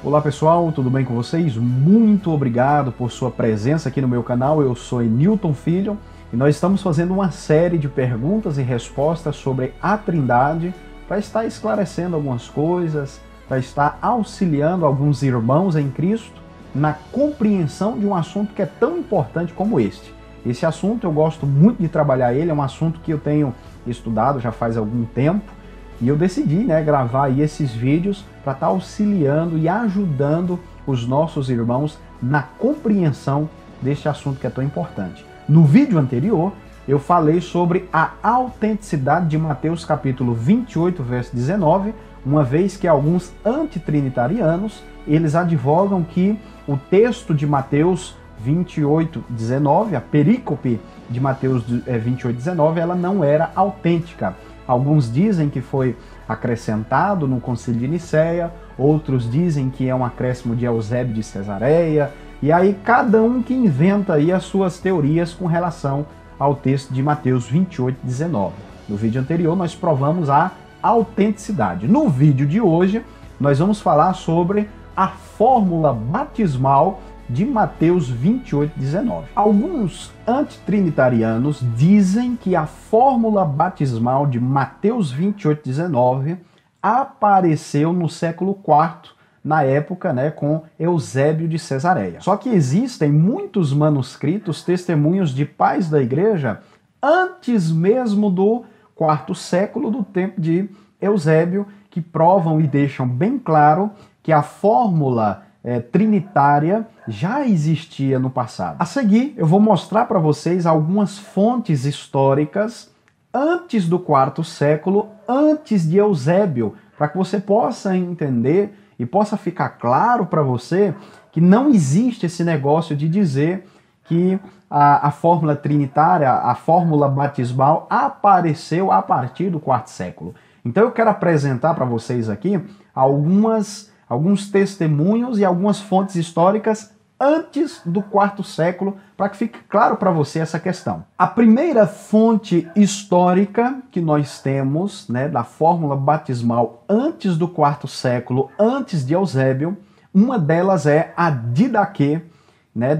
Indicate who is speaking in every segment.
Speaker 1: Olá pessoal, tudo bem com vocês? Muito obrigado por sua presença aqui no meu canal. Eu sou Newton Filho e nós estamos fazendo uma série de perguntas e respostas sobre a Trindade para estar esclarecendo algumas coisas, para estar auxiliando alguns irmãos em Cristo na compreensão de um assunto que é tão importante como este. Esse assunto eu gosto muito de trabalhar ele, é um assunto que eu tenho estudado já faz algum tempo. E eu decidi gravar aí esses vídeos para estar auxiliando e ajudando os nossos irmãos na compreensão deste assunto que é tão importante. No vídeo anterior, eu falei sobre a autenticidade de Mateus capítulo 28, verso 19, uma vez que alguns antitrinitarianos, eles advogam que o texto de Mateus 28, 19, a perícope de Mateus 28, 19, ela não era autêntica. Alguns dizem que foi acrescentado no Concílio de Nicéia, outros dizem que é um acréscimo de Eusébio de Cesareia, e aí cada um que inventa aí as suas teorias com relação ao texto de Mateus 28, 19. No vídeo anterior nós provamos a autenticidade. No vídeo de hoje nós vamos falar sobre a fórmula batismal de Mateus 28, 19. Alguns antitrinitarianos dizem que a fórmula batismal de Mateus 28, 19 apareceu no século IV, na época com Eusébio de Cesareia. Só que existem muitos manuscritos, testemunhos de pais da igreja, antes mesmo do quarto século, do tempo de Eusébio, que provam e deixam bem claro que a fórmula trinitária já existia no passado. A seguir, eu vou mostrar para vocês algumas fontes históricas antes do quarto século, antes de Eusébio, para que você possa entender e possa ficar claro para você que não existe esse negócio de dizer que a fórmula trinitária, a fórmula batismal, apareceu a partir do quarto século. Então eu quero apresentar para vocês aqui alguns testemunhos e algumas fontes históricas antes do quarto século, para que fique claro para você essa questão. A primeira fonte histórica que nós temos da fórmula batismal antes do quarto século, antes de Eusébio, uma delas é a Didaquê,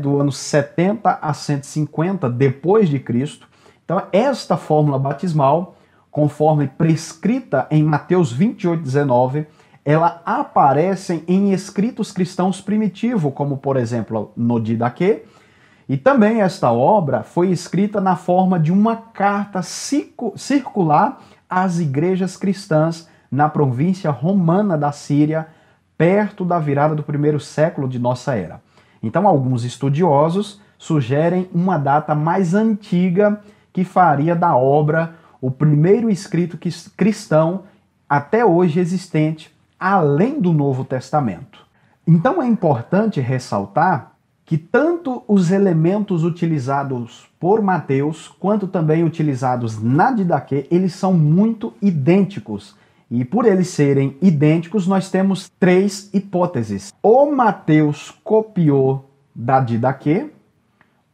Speaker 1: do ano 70 a 150 depois de Cristo. Então esta fórmula batismal, conforme prescrita em Mateus 28, 19, ela aparece em escritos cristãos primitivos, como por exemplo no Didaquê, e também esta obra foi escrita na forma de uma carta circular às igrejas cristãs na província romana da Síria, perto da virada do primeiro século de nossa era. Então alguns estudiosos sugerem uma data mais antiga que faria da obra o primeiro escrito cristão até hoje existente, além do Novo Testamento. Então é importante ressaltar que tanto os elementos utilizados por Mateus, quanto também utilizados na Didaquê, eles são muito idênticos. E por eles serem idênticos, nós temos três hipóteses. Ou Mateus copiou da Didaquê,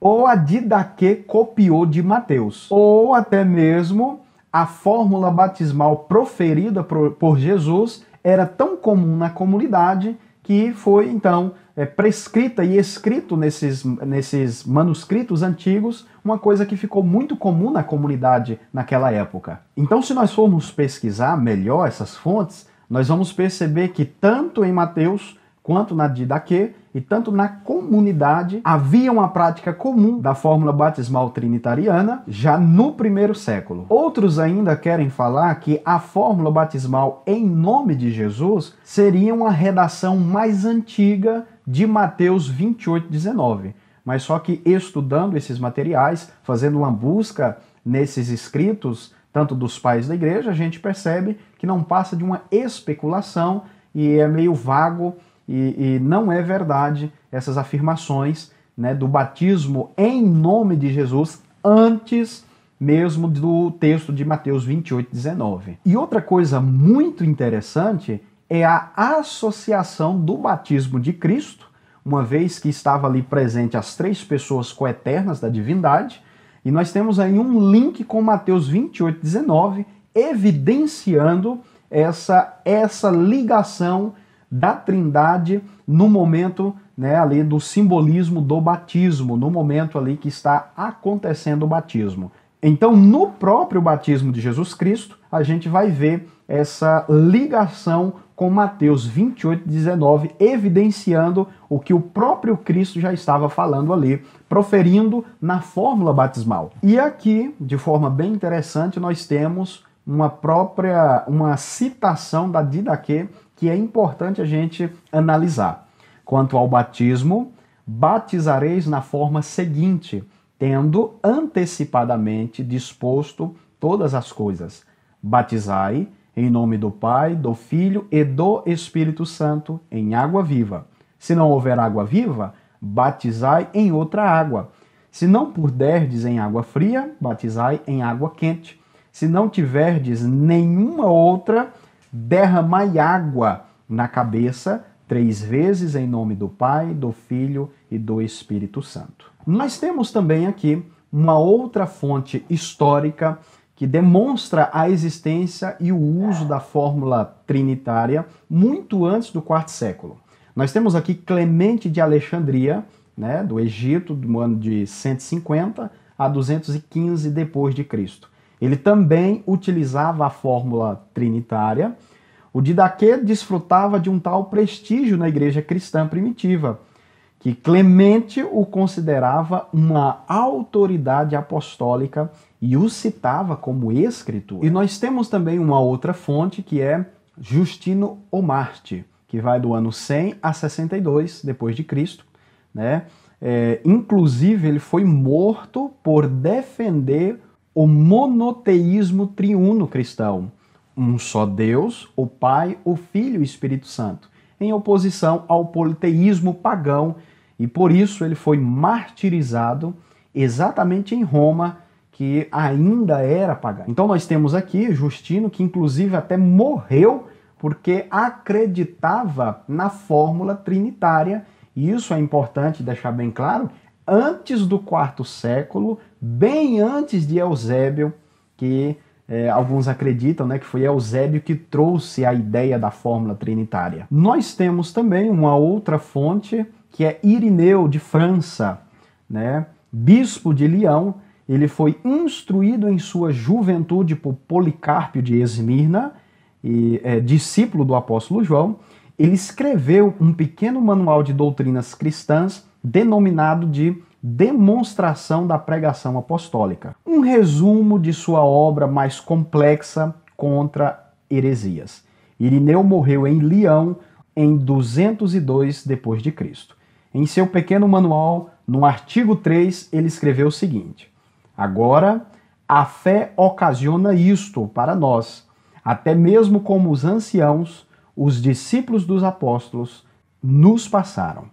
Speaker 1: ou a Didaquê copiou de Mateus, ou até mesmo a fórmula batismal proferida por Jesus era tão comum na comunidade que foi então prescrita e escrito nesses manuscritos antigos, uma coisa que ficou muito comum na comunidade naquela época. Então, se nós formos pesquisar melhor essas fontes, nós vamos perceber que tanto em Mateus quanto na Didaquê e tanto na comunidade havia uma prática comum da fórmula batismal trinitariana já no primeiro século. Outros ainda querem falar que a fórmula batismal em nome de Jesus seria uma redação mais antiga de Mateus 28, 19. Mas só que estudando esses materiais, fazendo uma busca nesses escritos, tanto dos pais da igreja, a gente percebe que não passa de uma especulação e é meio vago. E não é verdade essas afirmações do batismo em nome de Jesus antes mesmo do texto de Mateus 28, 19. E outra coisa muito interessante é a associação do batismo de Cristo, uma vez que estava ali presente as três pessoas coeternas da divindade, e nós temos aí um link com Mateus 28, 19, evidenciando essa ligação da Trindade no momento, né, ali do simbolismo do batismo, no momento ali que está acontecendo o batismo. Então, no próprio batismo de Jesus Cristo, a gente vai ver essa ligação com Mateus 28:19, evidenciando o que o próprio Cristo já estava falando ali, proferindo na fórmula batismal. E aqui, de forma bem interessante, nós temos uma citação da Didaquê que é importante a gente analisar. Quanto ao batismo, batizareis na forma seguinte, tendo antecipadamente disposto todas as coisas. Batizai em nome do Pai, do Filho e do Espírito Santo em água viva. Se não houver água viva, batizai em outra água. Se não puderdes em água fria, batizai em água quente. Se não tiverdes nenhuma outra, derramai água na cabeça 3 vezes em nome do Pai, do Filho e do Espírito Santo. Nós temos também aqui uma outra fonte histórica que demonstra a existência e o uso da fórmula trinitária muito antes do quarto século. Nós temos aqui Clemente de Alexandria, né, do Egito, do ano de 150 a 215 depois de Cristo. Ele também utilizava a fórmula trinitária. O Didaquê desfrutava de um tal prestígio na igreja cristã primitiva, que Clemente o considerava uma autoridade apostólica e o citava como escritor. E nós temos também uma outra fonte, que é Justino o Mártir, que vai do ano 100 a 62 depois de Cristo, né? Inclusive, ele foi morto por defender o monoteísmo triuno cristão. Um só Deus, o Pai, o Filho e o Espírito Santo, em oposição ao politeísmo pagão, e por isso ele foi martirizado exatamente em Roma, que ainda era pagã. Então nós temos aqui Justino, que inclusive até morreu porque acreditava na fórmula trinitária, e isso é importante deixar bem claro, antes do quarto século, bem antes de Eusébio, que alguns acreditam, né, que foi Eusébio que trouxe a ideia da fórmula trinitária. Nós temos também uma outra fonte, que é Irineu de França, né, bispo de Lyon. Ele foi instruído em sua juventude por Policarpio de Esmirna, discípulo do apóstolo João. Ele escreveu um pequeno manual de doutrinas cristãs denominado de Demonstração da Pregação Apostólica. Um resumo de sua obra mais complexa contra heresias. Irineu morreu em Lyon em 202 depois de Cristo. Em seu pequeno manual, no artigo 3, ele escreveu o seguinte: agora, a fé ocasiona isto para nós, até mesmo como os anciãos, os discípulos dos apóstolos, nos passaram.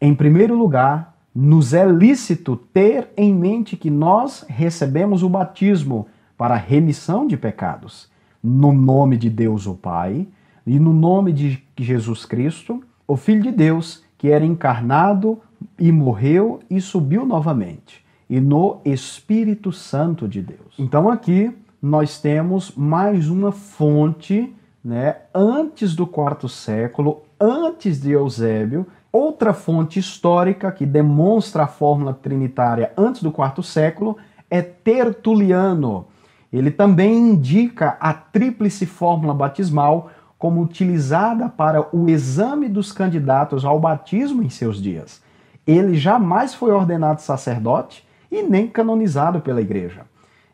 Speaker 1: Em primeiro lugar, nos é lícito ter em mente que nós recebemos o batismo para a remissão de pecados, no nome de Deus o Pai e no nome de Jesus Cristo, o Filho de Deus, que era encarnado e morreu e subiu novamente, e no Espírito Santo de Deus. Então aqui nós temos mais uma fonte, né, antes do quarto século, antes de Eusébio. Outra fonte histórica que demonstra a fórmula trinitária antes do quarto século é Tertuliano. Ele também indica a tríplice fórmula batismal como utilizada para o exame dos candidatos ao batismo em seus dias. Ele jamais foi ordenado sacerdote e nem canonizado pela igreja.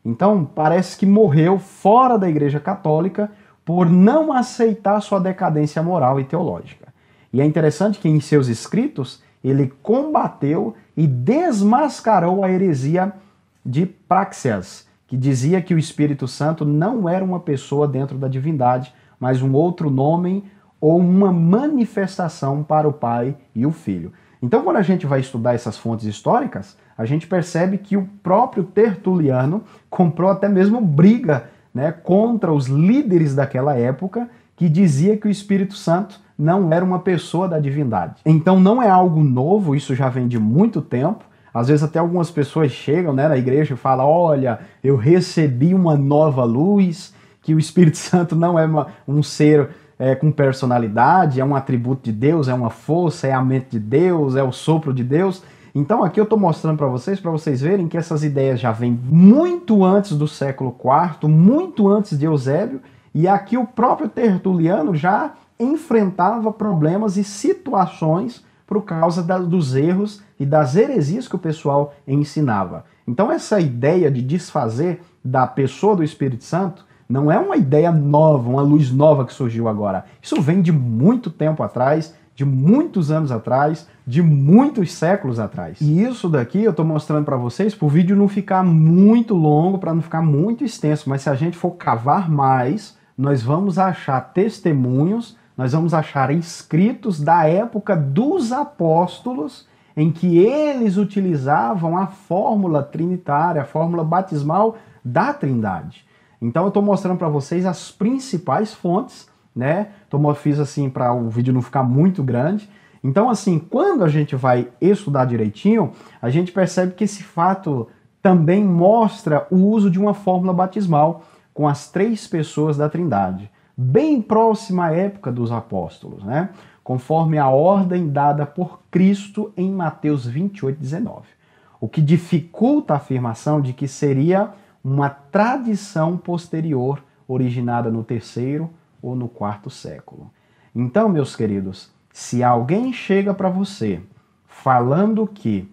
Speaker 1: Então, parece que morreu fora da igreja católica por não aceitar sua decadência moral e teológica. E é interessante que em seus escritos ele combateu e desmascarou a heresia de Práxias, que dizia que o Espírito Santo não era uma pessoa dentro da divindade, mas um outro nome ou uma manifestação para o Pai e o Filho. Então, quando a gente vai estudar essas fontes históricas, a gente percebe que o próprio Tertuliano comprou até mesmo briga, né, contra os líderes daquela época, que dizia que o Espírito Santo não era uma pessoa da divindade. Então não é algo novo, isso já vem de muito tempo. Às vezes até algumas pessoas chegam, né, na igreja e falam: olha, eu recebi uma nova luz, que o Espírito Santo não é um ser com personalidade, é um atributo de Deus, é uma força, é a mente de Deus, é o sopro de Deus. Então aqui eu estou mostrando para vocês verem que essas ideias já vêm muito antes do século IV, muito antes de Eusébio, e aqui o próprio Tertuliano já enfrentava problemas e situações por causa dos erros e das heresias que o pessoal ensinava. Então essa ideia de desfazer da pessoa do Espírito Santo não é uma ideia nova, uma luz nova que surgiu agora. Isso vem de muito tempo atrás, de muitos anos atrás, de muitos séculos atrás. E isso daqui eu estou mostrando para vocês para o vídeo não ficar muito longo, para não ficar muito extenso, mas se a gente for cavar mais, nós vamos achar testemunhos, nós vamos achar escritos da época dos apóstolos em que eles utilizavam a fórmula trinitária, a fórmula batismal da Trindade. Então eu estou mostrando para vocês as principais fontes, né? Fiz assim para o vídeo não ficar muito grande. Então assim, quando a gente vai estudar direitinho, a gente percebe que esse fato também mostra o uso de uma fórmula batismal com as 3 pessoas da Trindade, bem próxima à época dos apóstolos, né? Conforme a ordem dada por Cristo em Mateus 28:19. O que dificulta a afirmação de que seria uma tradição posterior originada no 3º ou no 4º século. Então, meus queridos, se alguém chega para você falando que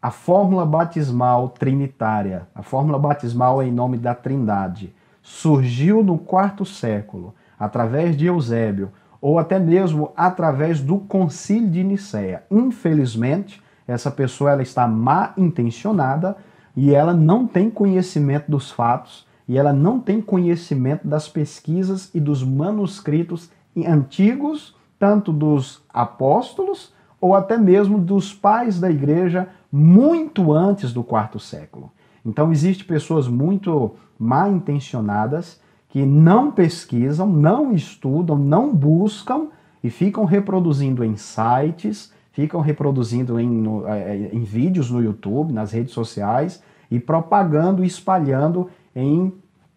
Speaker 1: a fórmula batismal trinitária, a fórmula batismal em nome da Trindade, surgiu no 4º século, através de Eusébio, ou até mesmo através do Concílio de Nicéia. Infelizmente, essa pessoa ela está mal intencionada e ela não tem conhecimento dos fatos, e ela não tem conhecimento das pesquisas e dos manuscritos antigos, tanto dos apóstolos, ou até mesmo dos pais da igreja, muito antes do 4º século. Então, existem pessoas muito mal intencionadas que não pesquisam, não estudam, não buscam e ficam reproduzindo em sites, ficam reproduzindo em vídeos no YouTube, nas redes sociais e propagando e espalhando em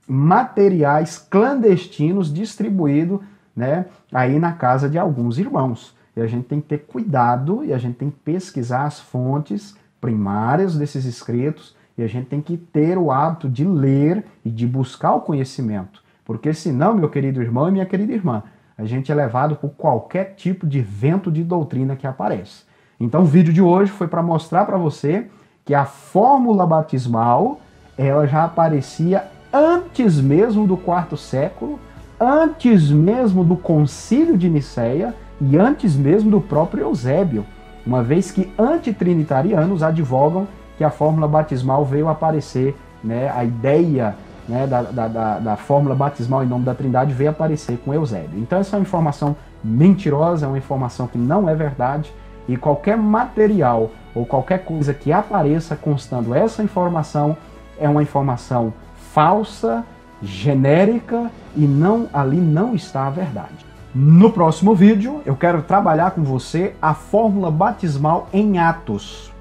Speaker 1: materiais clandestinos distribuídos, né, aí na casa de alguns irmãos. E a gente tem que ter cuidado e a gente tem que pesquisar as fontes primárias desses escritos e a gente tem que ter o hábito de ler e de buscar o conhecimento. Porque senão, meu querido irmão e minha querida irmã, a gente é levado por qualquer tipo de vento de doutrina que aparece. Então o vídeo de hoje foi para mostrar para você que a fórmula batismal ela já aparecia antes mesmo do 4º século, antes mesmo do Concílio de Nicéia e antes mesmo do próprio Eusébio, uma vez que antitrinitarianos advogam que a fórmula batismal veio aparecer, né, a ideia, né, da fórmula batismal em nome da Trindade veio aparecer com Eusébio. Então essa é uma informação mentirosa, é uma informação que não é verdade, e qualquer material ou qualquer coisa que apareça constando essa informação é uma informação falsa, genérica e ali não está a verdade. No próximo vídeo eu quero trabalhar com você a fórmula batismal em Atos.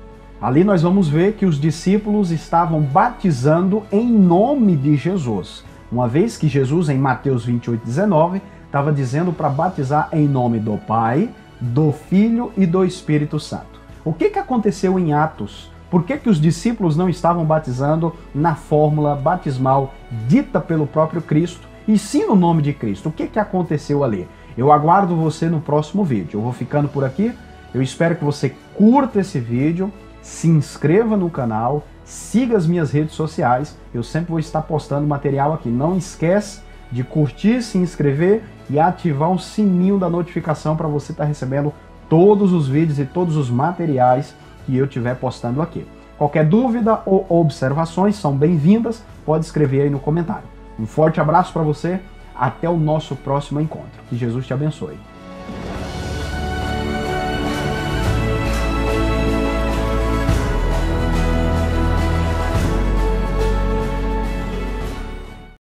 Speaker 1: Ali nós vamos ver que os discípulos estavam batizando em nome de Jesus, uma vez que Jesus em Mateus 28:19 estava dizendo para batizar em nome do Pai, do Filho e do Espírito Santo. O que aconteceu em Atos? Por que os discípulos não estavam batizando na fórmula batismal dita pelo próprio Cristo, e sim no nome de Cristo? O que aconteceu ali? Eu aguardo você no próximo vídeo. Eu vou ficando por aqui. Eu espero que você curta esse vídeo, se inscreva no canal, siga as minhas redes sociais. Eu sempre vou estar postando material aqui. Não esquece de curtir, se inscrever e ativar o sininho da notificação para você estar recebendo todos os vídeos e todos os materiais que eu estiver postando aqui. Qualquer dúvida ou observações são bem-vindas, pode escrever aí no comentário. Um forte abraço para você, até o nosso próximo encontro. Que Jesus te abençoe.